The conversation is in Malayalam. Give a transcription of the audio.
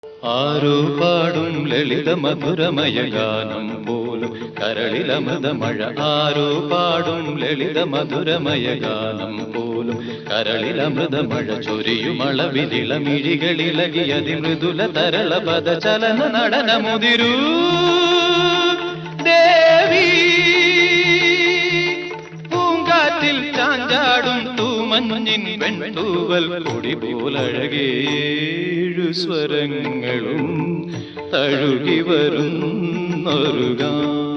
ആരോ പാടും ലളിത മധുരമയ ഗാനം പോലും കരളിലമൃതമഴ. ആരോ പാടും ലളിത മധുരമയ ഗാനം പോലും കരളിലമൃതമഴ. ചൊരിയുമളവിലിളമിഴികളിളകിയതി മൃദുല തരള പദചലന നടനമുതിരൂ ദേവി. പൂങ്കാറ്റിൽ ചാഞ്ചാടും തൂമഞ്ഞിൻ വെൺതൂവൽ കൊടി പോലഴകേഴു സ്വരങ്ങളും തഴുകി വരുന്നൊരു ഗാനം.